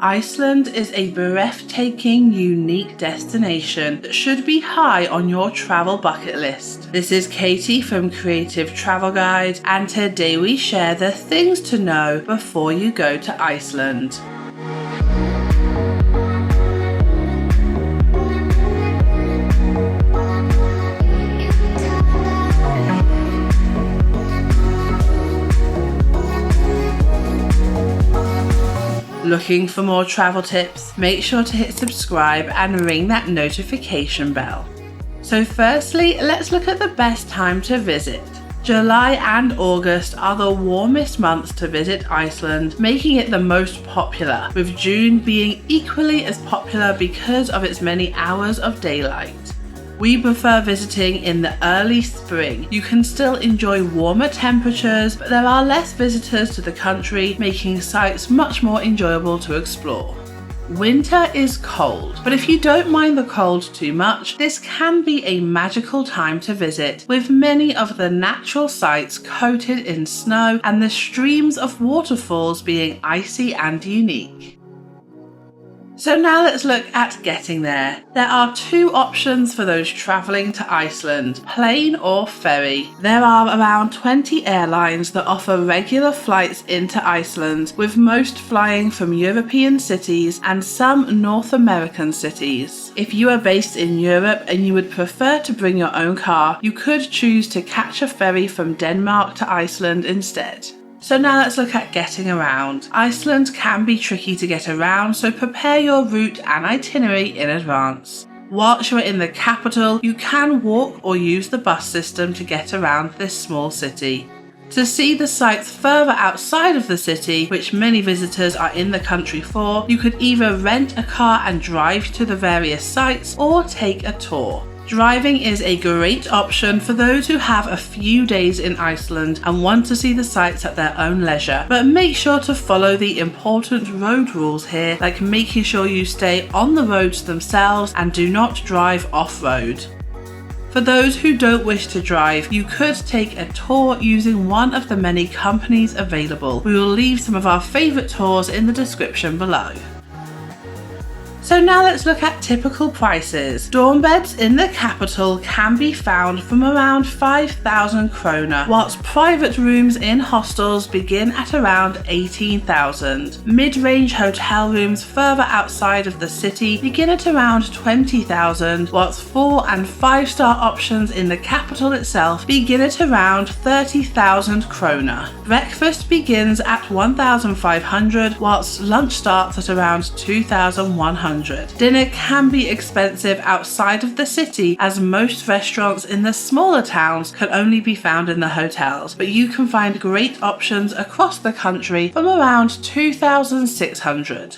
Iceland is a breathtaking, unique destination that should be high on your travel bucket list. This is Katie from Creative Travel Guide, and today we share the things to know before you go to Iceland. Looking for more travel tips? Make sure to hit subscribe and ring that notification bell. So firstly, let's look at the best time to visit. July and August are the warmest months to visit Iceland, making it the most popular, with June being equally as popular because of its many hours of daylight. We prefer visiting in the early spring. You can still enjoy warmer temperatures, but there are less visitors to the country, making sites much more enjoyable to explore. Winter is cold, but if you don't mind the cold too much, this can be a magical time to visit, with many of the natural sites coated in snow and the streams of waterfalls being icy and unique. So now let's look at getting there. There are two options for those travelling to Iceland, plane or ferry. There are around 20 airlines that offer regular flights into Iceland, with most flying from European cities and some North American cities. If you are based in Europe and you would prefer to bring your own car, you could choose to catch a ferry from Denmark to Iceland instead. So now let's look at getting around. Iceland can be tricky to get around, so prepare your route and itinerary in advance. Whilst you're in the capital, you can walk or use the bus system to get around this small city. To see the sights further outside of the city, which many visitors are in the country for, you could either rent a car and drive to the various sites or take a tour. Driving is a great option for those who have a few days in Iceland and want to see the sights at their own leisure, but make sure to follow the important road rules here, like making sure you stay on the roads themselves and do not drive off-road. For those who don't wish to drive, you could take a tour using one of the many companies available. We will leave some of our favourite tours in the description below. So now let's look at typical prices. Dorm beds in the capital can be found from around 5,000 krona, whilst private rooms in hostels begin at around 18,000. Mid-range hotel rooms further outside of the city begin at around 20,000, whilst 4- and 5-star options in the capital itself begin at around 30,000 krona. Breakfast begins at 1,500, whilst lunch starts at around 2,100. Dinner can be expensive outside of the city, as most restaurants in the smaller towns can only be found in the hotels, but you can find great options across the country from around 2,600.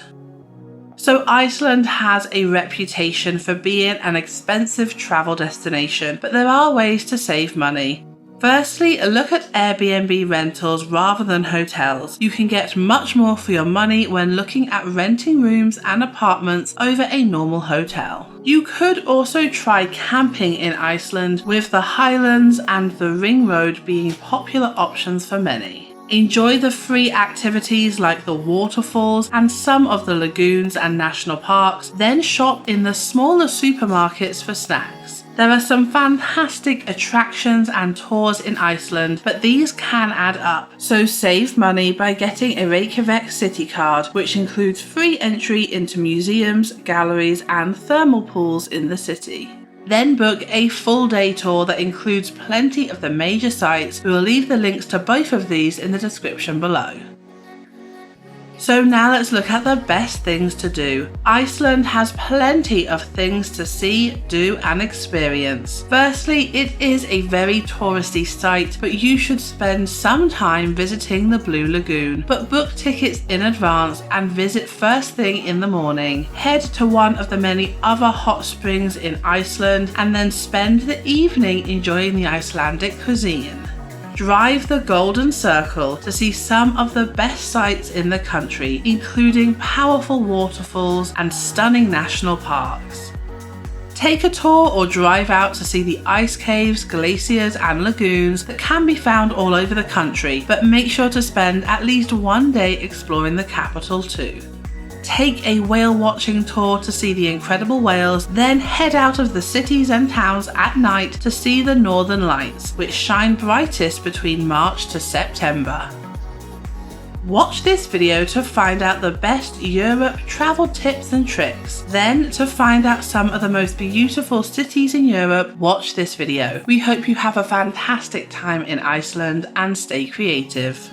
So Iceland has a reputation for being an expensive travel destination, but there are ways to save money. Firstly, look at Airbnb rentals rather than hotels. You can get much more for your money when looking at renting rooms and apartments over a normal hotel. You could also try camping in Iceland, with the Highlands and the Ring Road being popular options for many. Enjoy the free activities like the waterfalls and some of the lagoons and national parks, then shop in the smaller supermarkets for snacks. There are some fantastic attractions and tours in Iceland, but these can add up, so save money by getting a Reykjavik City Card, which includes free entry into museums, galleries and thermal pools in the city. Then book a full day tour that includes plenty of the major sites. We will leave the links to both of these in the description below. So now let's look at the best things to do. Iceland has plenty of things to see, do and experience. Firstly, it is a very touristy site, but you should spend some time visiting the Blue Lagoon. But book tickets in advance and visit first thing in the morning. Head to one of the many other hot springs in Iceland and then spend the evening enjoying the Icelandic cuisine. Drive the Golden Circle to see some of the best sights in the country, including powerful waterfalls and stunning national parks. Take a tour or drive out to see the ice caves, glaciers and lagoons that can be found all over the country, but make sure to spend at least one day exploring the capital too. Take a whale watching tour to see the incredible whales, then head out of the cities and towns at night to see the northern lights, which shine brightest between March to September. Watch this video to find out the best Europe travel tips and tricks. Then, to find out some of the most beautiful cities in Europe, watch this video. We hope you have a fantastic time in Iceland and stay creative.